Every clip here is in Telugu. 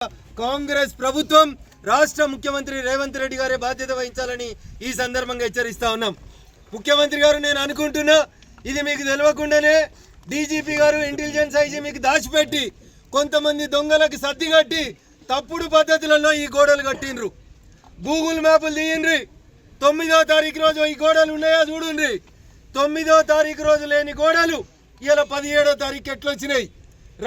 కాంగ్రెస్ ప్రభుత్వం రాష్ట్ర ముఖ్యమంత్రి రేవంత్ రెడ్డి గారే బాధ్యత వహించాలని ఈ సందర్భంగా హెచ్చరిస్తా ఉన్నాం. ముఖ్యమంత్రి గారు, నేను అనుకుంటున్నా ఇది మీకు తెలియకుండానే డీజీపీ గారు ఇంటెలిజెన్స్ ఐజీ మీకు దాచిపెట్టి కొంతమంది దొంగలకు సర్ది కట్టి తప్పుడు పద్ధతులలో ఈ గోడలు కట్టిండ్రు. గూగుల్ మ్యాపులు తీయండి. 9వ తారీఖు రోజు ఈ గోడలు ఉన్నాయా చూడండి. 9వ తారీఖు రోజు లేని గోడలు ఇలా 17వ తారీఖు ఎట్లా వచ్చినాయి?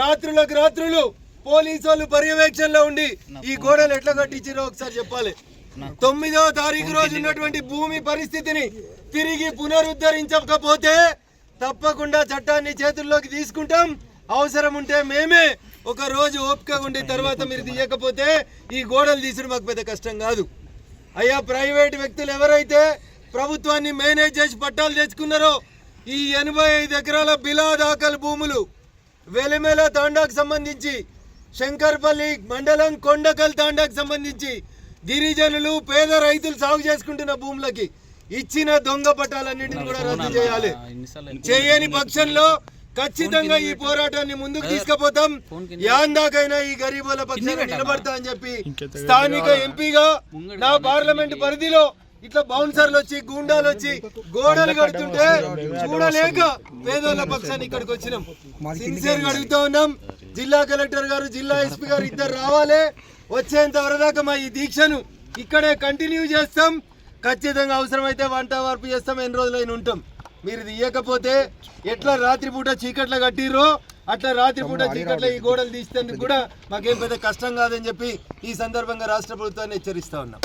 రాత్రులకు రాత్రులు పోలీసు వాళ్ళు పర్యవేక్షణలో ఉండి ఈ గోడలు ఎట్లా కట్టించారో ఒకసారి చెప్పాలి. 9వ తారీఖు రోజు ఉన్నటువంటి భూమి పరిస్థితిని తిరిగి పునరుద్ధరించకపోతే తప్పకుండా చట్టాన్ని చేతుల్లోకి తీసుకుంటాం. అవసరం ఉంటే మేమే ఒక రోజు ఓపిక ఉండి తర్వాత మీరు తీయకపోతే ఈ గోడలు తీసుడు మాకు పెద్ద కష్టం కాదు. అయ్యా, ప్రైవేట్ వ్యక్తులు ఎవరైతే ప్రభుత్వాన్ని మేనేజ్ చేసి పట్టాలు తెచ్చుకున్నారో ఈ 85 ఎకరాల బిలా దాఖలు భూములు వెలిమెల తాండాకు సంబంధించి, శంకర్పల్లి మండలం కొండకల్ తాండాకు సంబంధించి గిరిజనులు పేద రైతులు సాగు చేసుకుంటున్న భూములకి ఇచ్చిన దొంగ పట్టాలన్నింటినీ కూడా రద్దు చేయాలి. చేయని పక్షంలో ఖచ్చితంగా ఈ పోరాటాన్ని ముందుకు తీసుకుపోతాం. యాందాకైనా ఈ గరీబుల పక్షాన నిలబడతా అని చెప్పి స్థానిక ఎంపీగా నా పార్లమెంట్ పరిధిలో ఇట్లా బౌన్సర్లు వచ్చి గూండాలు వచ్చి గోడలు కడుతుంటే చూడలేక పేదోళ్ళ పక్షాన్ని ఇక్కడికి వచ్చినాం. సిన్సియర్గా అడుగుతా ఉన్నాం. జిల్లా కలెక్టర్ గారు, జిల్లా ఎస్పీ గారు ఇద్దరు రావాలి. వచ్చేంత వరదాకా మా ఈ దీక్షను ఇక్కడే కంటిన్యూ చేస్తాం. ఖచ్చితంగా అవసరమైతే వంట వార్పు చేస్తాం. ఎన్ని రోజులైనా ఉంటాం. మీరు తీయకపోతే ఎట్లా రాత్రిపూట చీకట్ల కట్టిర్రో అట్లా రాత్రిపూట చీకట్ల ఈ గోడలు తీసేందుకు కూడా మాకేం పెద్ద కష్టం కాదని చెప్పి ఈ సందర్భంగా రాష్ట్ర ప్రభుత్వాన్ని హెచ్చరిస్తా ఉన్నాం.